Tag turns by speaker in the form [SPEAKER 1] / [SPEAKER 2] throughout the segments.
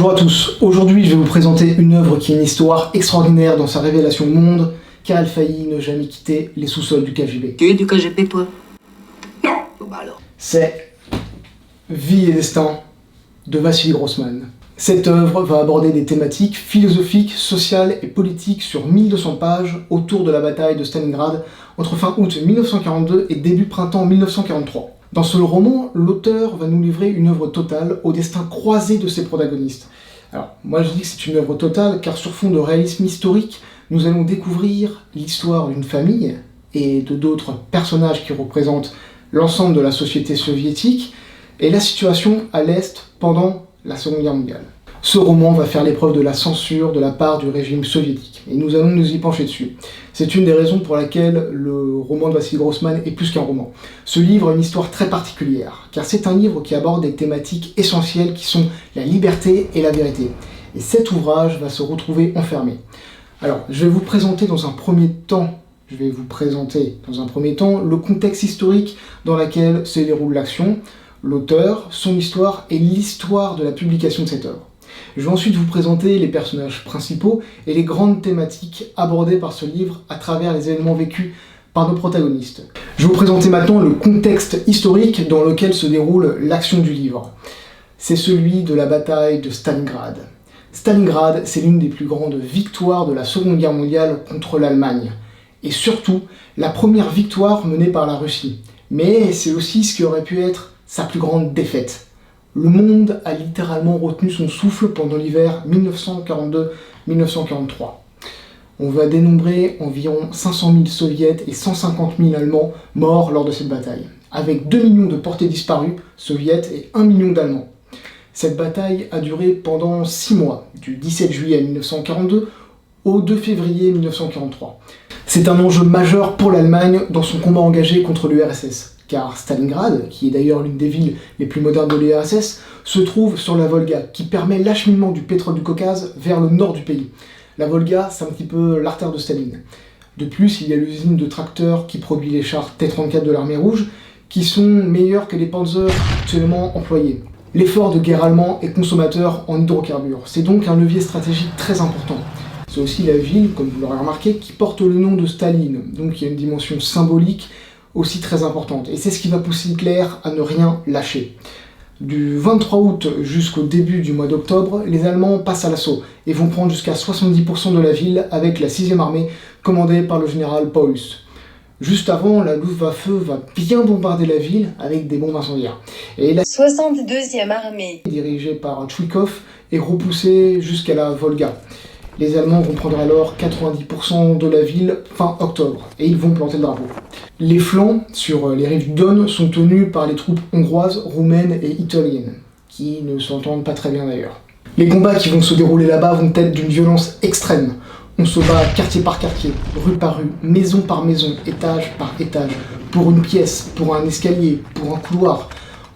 [SPEAKER 1] Bonjour à tous, aujourd'hui je vais vous présenter une œuvre qui est une histoire extraordinaire dans sa révélation au monde, car elle faillit ne jamais quitter les sous-sols du KGB.
[SPEAKER 2] Tu es du KGB toi? Non. Bon bah alors.
[SPEAKER 1] C'est Vie et destin de Vassili Grossman. Cette œuvre va aborder des thématiques philosophiques, sociales et politiques sur 1200 pages autour de la bataille de Stalingrad entre fin août 1942 et début printemps 1943. Dans ce roman, l'auteur va nous livrer une œuvre totale au destin croisé de ses protagonistes. Alors, moi je dis que c'est une œuvre totale car sur fond de réalisme historique, nous allons découvrir l'histoire d'une famille et de d'autres personnages qui représentent l'ensemble de la société soviétique et la situation à l'Est pendant la Seconde Guerre mondiale. Ce roman va faire l'épreuve de la censure de la part du régime soviétique, et nous allons nous y pencher dessus. C'est une des raisons pour laquelle le roman de Vassili Grossman est plus qu'un roman. Ce livre a une histoire très particulière, car c'est un livre qui aborde des thématiques essentielles qui sont la liberté et la vérité. Et cet ouvrage va se retrouver enfermé. Alors, je vais vous présenter dans un premier temps le contexte historique dans lequel se déroule l'action, l'auteur, son histoire et l'histoire de la publication de cette œuvre. Je vais ensuite vous présenter les personnages principaux et les grandes thématiques abordées par ce livre à travers les événements vécus par nos protagonistes. Je vais vous présenter maintenant le contexte historique dans lequel se déroule l'action du livre. C'est celui de la bataille de Stalingrad. Stalingrad, c'est l'une des plus grandes victoires de la Seconde Guerre mondiale contre l'Allemagne. Et surtout, la première victoire menée par la Russie. Mais c'est aussi ce qui aurait pu être sa plus grande défaite. Le monde a littéralement retenu son souffle pendant l'hiver 1942-1943. On va dénombrer environ 500 000 soviets et 150 000 Allemands morts lors de cette bataille, avec 2 millions de portés disparus soviets et 1 million d'Allemands. Cette bataille a duré pendant 6 mois, du 17 juillet 1942 au 2 février 1943. C'est un enjeu majeur pour l'Allemagne dans son combat engagé contre l'URSS. Car Stalingrad, qui est d'ailleurs l'une des villes les plus modernes de l'URSS, se trouve sur la Volga, qui permet l'acheminement du pétrole du Caucase vers le nord du pays. La Volga, c'est un petit peu l'artère de Staline. De plus, il y a l'usine de tracteurs qui produit les chars T-34 de l'armée rouge, qui sont meilleurs que les Panzers actuellement employés. L'effort de guerre allemand est consommateur en hydrocarbures. C'est donc un levier stratégique très important. C'est aussi la ville, comme vous l'aurez remarqué, qui porte le nom de Staline, donc il y a une dimension symbolique aussi très importante. Et c'est ce qui va pousser Hitler à ne rien lâcher. Du 23 août jusqu'au début du mois d'octobre, les Allemands passent à l'assaut et vont prendre jusqu'à 70% de la ville avec la 6e armée commandée par le général Paulus. Juste avant, la Luftwaffe va bien bombarder la ville avec des bombes incendiaires. Et la
[SPEAKER 3] 62e armée,
[SPEAKER 1] dirigée par Tchoukov, est repoussée jusqu'à la Volga. Les Allemands vont prendre alors 90% de la ville fin octobre, et ils vont planter le drapeau. Les flancs sur les rives du Don sont tenus par les troupes hongroises, roumaines et italiennes, qui ne s'entendent pas très bien d'ailleurs. Les combats qui vont se dérouler là-bas vont être d'une violence extrême. On se bat quartier par quartier, rue par rue, maison par maison, étage par étage, pour une pièce, pour un escalier, pour un couloir.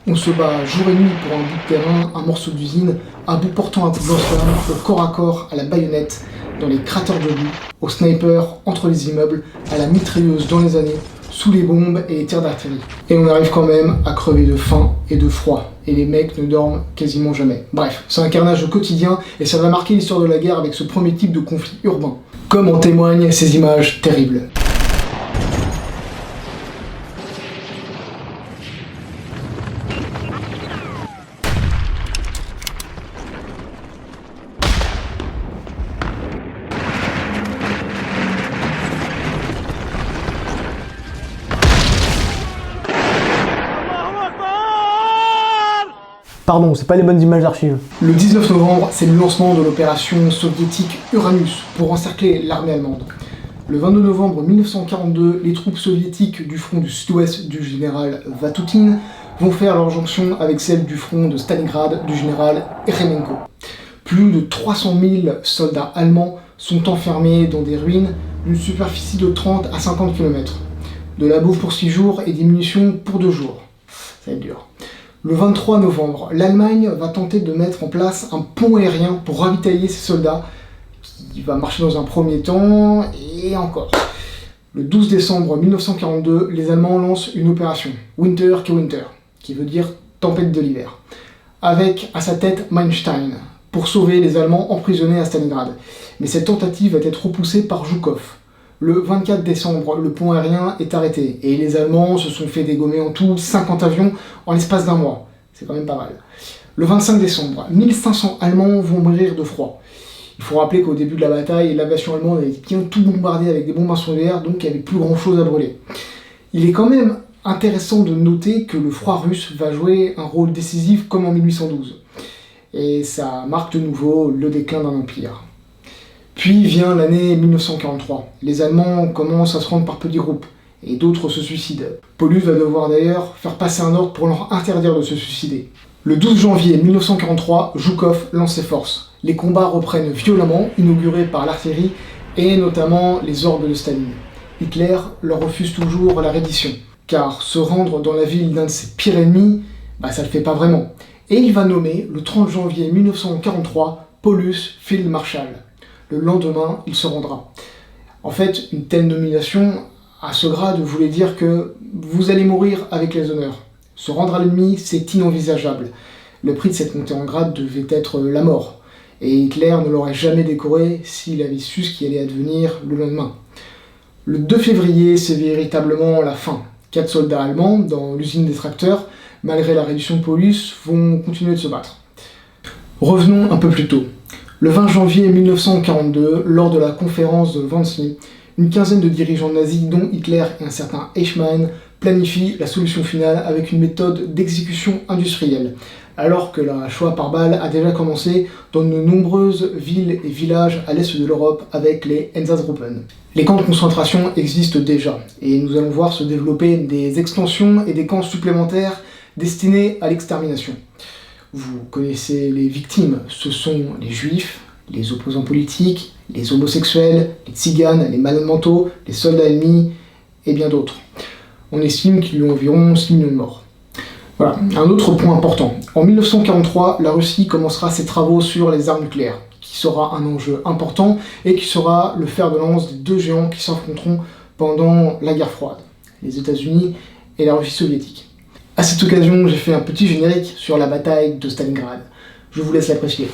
[SPEAKER 1] On se bat jour et nuit pour un bout de terrain, un morceau d'usine, à bout portant un coup de lance-flamme, au corps à corps, à la baïonnette, dans les cratères de boue, au sniper entre les immeubles, à la mitrailleuse dans les années, sous les bombes et les tirs d'artillerie. Et on arrive quand même à crever de faim et de froid, et les mecs ne dorment quasiment jamais. Bref, c'est un carnage au quotidien, et ça va marquer l'histoire de la guerre avec ce premier type de conflit urbain, comme en témoignent ces images terribles.
[SPEAKER 4] Pardon, c'est pas les bonnes images d'archives.
[SPEAKER 1] Le 19 novembre, c'est le lancement de l'opération soviétique Uranus pour encercler l'armée allemande. Le 22 novembre 1942, les troupes soviétiques du front du sud-ouest du général Vatutin vont faire leur jonction avec celles du front de Stalingrad du général Eremenko. Plus de 300 000 soldats allemands sont enfermés dans des ruines d'une superficie de 30 à 50 km. De la bouffe pour 6 jours et des munitions pour 2 jours. Ça va être dur. Le 23 novembre, l'Allemagne va tenter de mettre en place un pont aérien pour ravitailler ses soldats, qui va marcher dans un premier temps, et encore. Le 12 décembre 1942, les Allemands lancent une opération, Winter, qui veut dire tempête de l'hiver, avec à sa tête Manstein, pour sauver les Allemands emprisonnés à Stalingrad. Mais cette tentative va être repoussée par Zhukov. Le 24 décembre, le pont aérien est arrêté et les Allemands se sont fait dégommer en tout 50 avions en l'espace d'un mois. C'est quand même pas mal. Le 25 décembre, 1500 Allemands vont mourir de froid. Il faut rappeler qu'au début de la bataille, l'aviation allemande avait bien tout bombardé avec des bombes incendiaires, donc il n'y avait plus grand chose à brûler. Il est quand même intéressant de noter que le froid russe va jouer un rôle décisif comme en 1812. Et ça marque de nouveau le déclin d'un empire. Puis vient l'année 1943. Les Allemands commencent à se rendre par petits groupes, et d'autres se suicident. Paulus va devoir d'ailleurs faire passer un ordre pour leur interdire de se suicider. Le 12 janvier 1943, Zhukov lance ses forces. Les combats reprennent violemment, inaugurés par l'artillerie, et notamment les ordres de Staline. Hitler leur refuse toujours la reddition, car se rendre dans la ville d'un de ses pires ennemis, ça le fait pas vraiment. Et il va nommer, le 30 janvier 1943, Paulus Field Marshal. Le lendemain, il se rendra. En fait, une telle nomination, à ce grade, voulait dire que vous allez mourir avec les honneurs. Se rendre à l'ennemi, c'est inenvisageable. Le prix de cette montée en grade devait être la mort. Et Hitler ne l'aurait jamais décoré s'il avait su ce qui allait advenir le lendemain. Le 2 février, c'est véritablement la fin. 4 soldats allemands, dans l'usine des tracteurs, malgré la réduction de Paulus, vont continuer de se battre. Revenons un peu plus tôt. Le 20 janvier 1942, lors de la conférence de Wannsee, une quinzaine de dirigeants nazis, dont Hitler et un certain Eichmann, planifient la solution finale avec une méthode d'exécution industrielle, alors que la Shoah par balle a déjà commencé dans de nombreuses villes et villages à l'est de l'Europe avec les Einsatzgruppen. Les camps de concentration existent déjà, et nous allons voir se développer des extensions et des camps supplémentaires destinés à l'extermination. Vous connaissez les victimes, ce sont les juifs, les opposants politiques, les homosexuels, les tziganes, les malades mentaux, les soldats ennemis, et bien d'autres. On estime qu'il y a environ 6 millions de morts. Voilà, un autre point important. En 1943, la Russie commencera ses travaux sur les armes nucléaires, qui sera un enjeu important et qui sera le fer de lance des deux géants qui s'affronteront pendant la guerre froide, les États-Unis et la Russie soviétique. À cette occasion, j'ai fait un petit générique sur la bataille de Stalingrad. Je vous laisse l'apprécier.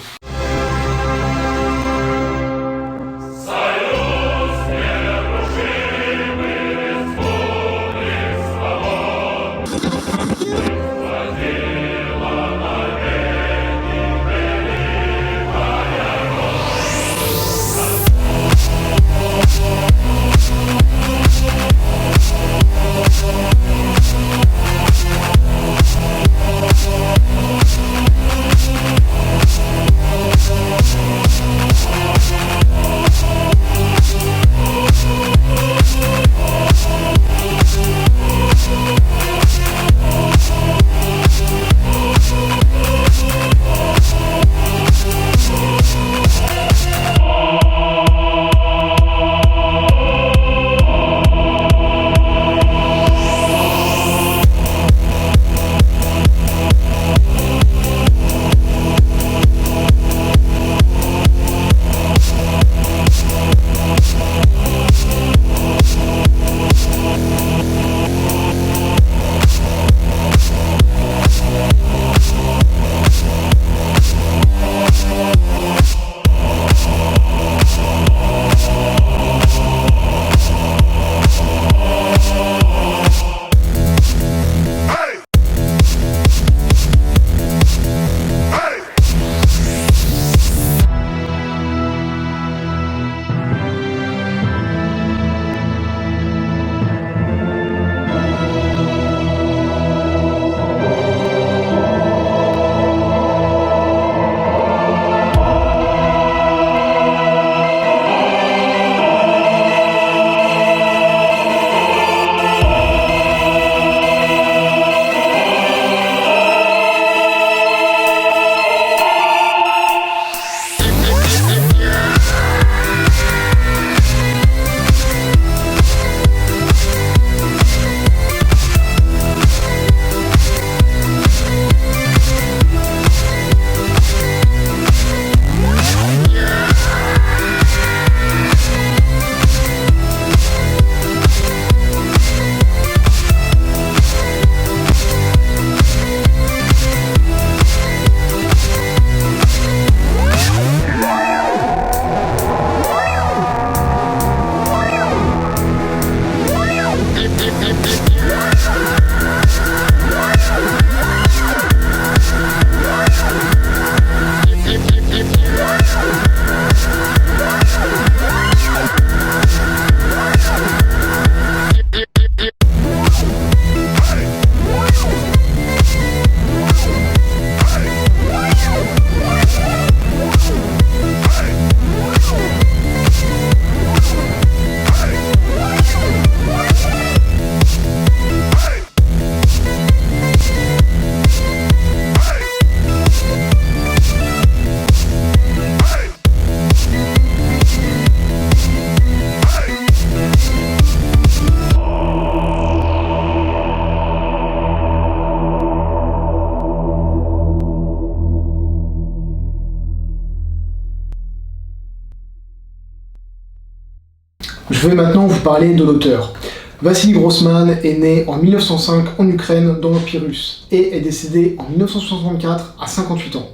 [SPEAKER 1] Je vais maintenant vous parler de l'auteur. Vassili Grossman est né en 1905 en Ukraine dans l'Empire russe et est décédé en 1964 à 58 ans.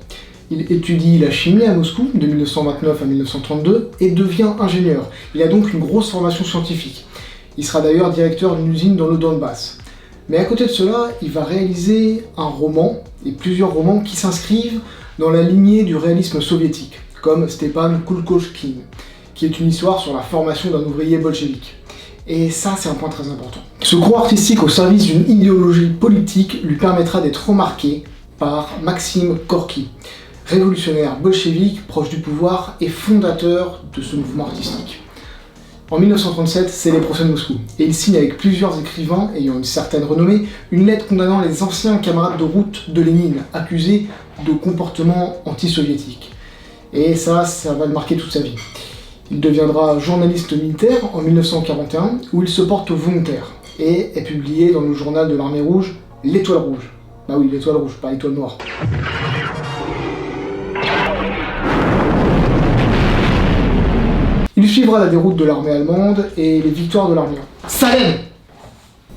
[SPEAKER 1] Il étudie la chimie à Moscou de 1929 à 1932 et devient ingénieur. Il a donc une grosse formation scientifique. Il sera d'ailleurs directeur d'une usine dans le Donbass. Mais à côté de cela, il va réaliser un roman et plusieurs romans qui s'inscrivent dans la lignée du réalisme soviétique, comme Stepan Kulkochkin, qui est une histoire sur la formation d'un ouvrier bolchevique. Et ça, c'est un point très important. Ce courant artistique au service d'une idéologie politique lui permettra d'être remarqué par Maxime Gorky, révolutionnaire bolchevique, proche du pouvoir et fondateur de ce mouvement artistique. En 1937, c'est les procès de Moscou, et il signe avec plusieurs écrivains ayant une certaine renommée une lettre condamnant les anciens camarades de route de Lénine, accusés de comportements anti-soviétiques. Et ça va le marquer toute sa vie. Il deviendra journaliste militaire en 1941, où il se porte volontaire, et est publié dans le journal de l'Armée Rouge, L'Étoile Rouge. Bah oui, l'Étoile Rouge, pas l'Étoile Noire. Il suivra la déroute de l'armée allemande et les victoires de l'armée rouge. Salem!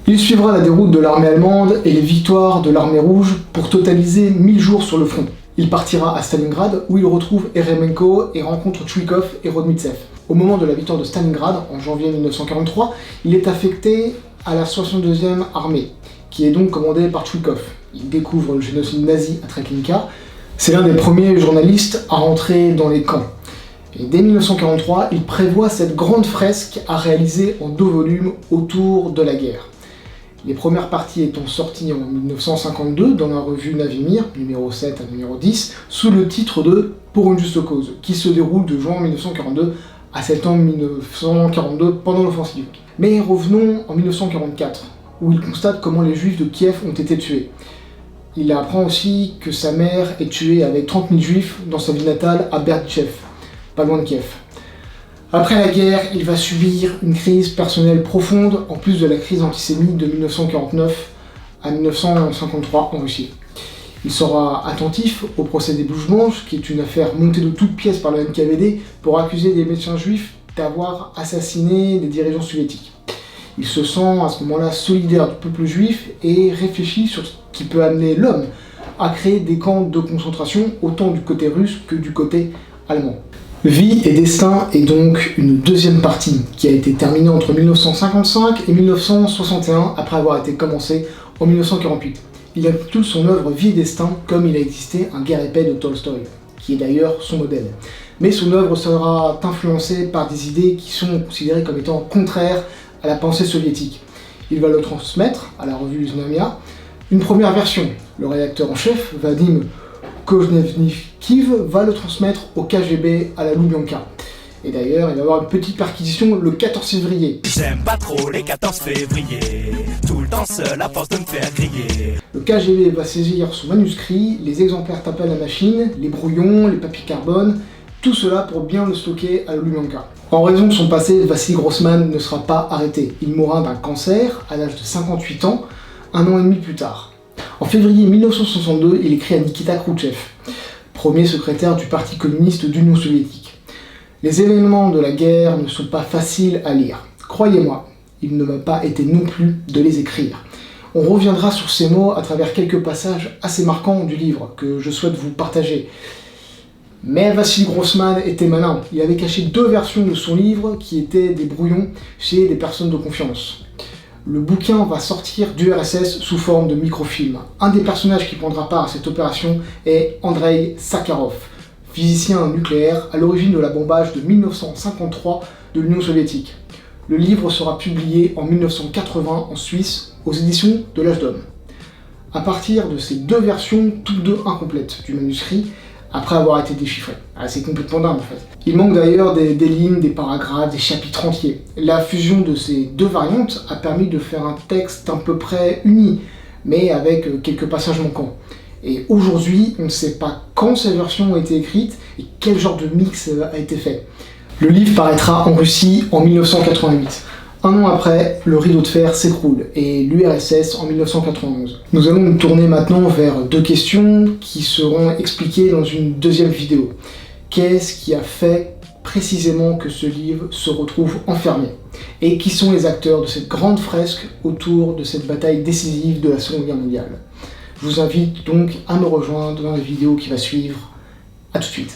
[SPEAKER 1] Il suivra la déroute de l'armée allemande et les victoires de l'armée rouge pour totaliser 1000 jours sur le front. Il partira à Stalingrad où il retrouve Eremenko et rencontre Tchoukov et Rodmitsev. Au moment de la victoire de Stalingrad, en janvier 1943, il est affecté à la 62e armée, qui est donc commandée par Tchoukov. Il découvre le génocide nazi à Treblinka. C'est l'un des premiers journalistes à rentrer dans les camps. Et dès 1943, il prévoit cette grande fresque à réaliser en 2 volumes autour de la guerre. Les premières parties étant sorties en 1952 dans la revue Navimir, numéro 7 à numéro 10, sous le titre de « Pour une juste cause », qui se déroule de juin 1942 à septembre 1942 pendant l'offensive. Mais revenons en 1944, où il constate comment les Juifs de Kiev ont été tués. Il apprend aussi que sa mère est tuée avec 30 000 Juifs dans sa ville natale à Berdichev, pas loin de Kiev. Après la guerre, il va subir une crise personnelle profonde, en plus de la crise antisémite de 1949 à 1953 en Russie. Il sera attentif au procès des Blouses Blanches, qui est une affaire montée de toutes pièces par le NKVD pour accuser des médecins juifs d'avoir assassiné des dirigeants soviétiques. Il se sent à ce moment-là solidaire du peuple juif et réfléchit sur ce qui peut amener l'homme à créer des camps de concentration, autant du côté russe que du côté allemand. Vie et destin est donc une deuxième partie qui a été terminée entre 1955 et 1961 après avoir été commencée en 1948. Il intitule son œuvre Vie et destin comme il a existé un guerre et paix de Tolstoï, qui est d'ailleurs son modèle. Mais son œuvre sera influencée par des idées qui sont considérées comme étant contraires à la pensée soviétique. Il va le transmettre à la revue Znamia. Une première version, le rédacteur en chef, Vadim Koznevnikiv, va le transmettre au KGB à la Loubianka. Et d'ailleurs, il va y avoir une petite perquisition le 14 février.
[SPEAKER 4] J'aime pas trop les 14 février, tout le temps seul à force de me faire griller.
[SPEAKER 1] Le KGB va saisir son manuscrit, les exemplaires tapés à la machine, les brouillons, les papiers carbone, tout cela pour bien le stocker à la Loubianka. En raison de son passé, Vassili Grossman ne sera pas arrêté. Il mourra d'un cancer à l'âge de 58 ans, 1 an et demi plus tard. En février 1962, il écrit à Nikita Khrouchtchev, premier secrétaire du Parti communiste d'Union soviétique. Les événements de la guerre ne sont pas faciles à lire. Croyez-moi, il ne m'a pas été non plus de les écrire. On reviendra sur ces mots à travers quelques passages assez marquants du livre que je souhaite vous partager. Mais Vassili Grossman était malin. Il avait caché 2 versions de son livre qui étaient des brouillons chez des personnes de confiance. Le bouquin va sortir du RSS sous forme de microfilm. Un des personnages qui prendra part à cette opération est Andrei Sakharov, physicien nucléaire à l'origine de la bombage de 1953 de l'Union soviétique. Le livre sera publié en 1980 en Suisse aux éditions de l'Âge d'Homme. À partir de ces 2 versions, toutes 2 incomplètes du manuscrit, après avoir été déchiffré. C'est complètement dingue en fait. Il manque d'ailleurs des lignes, des paragraphes, des chapitres entiers. La fusion de ces 2 variantes a permis de faire un texte à peu près uni, mais avec quelques passages manquants. Et aujourd'hui, on ne sait pas quand ces versions ont été écrites et quel genre de mix a été fait. Le livre paraîtra en Russie en 1988. 1 an après, le rideau de fer s'écroule et l'URSS en 1991. Nous allons nous tourner maintenant vers 2 questions qui seront expliquées dans une deuxième vidéo. Qu'est-ce qui a fait précisément que ce livre se retrouve enfermé, et qui sont les acteurs de cette grande fresque autour de cette bataille décisive de la Seconde Guerre mondiale. Je vous invite donc à me rejoindre dans la vidéo qui va suivre. A tout de suite.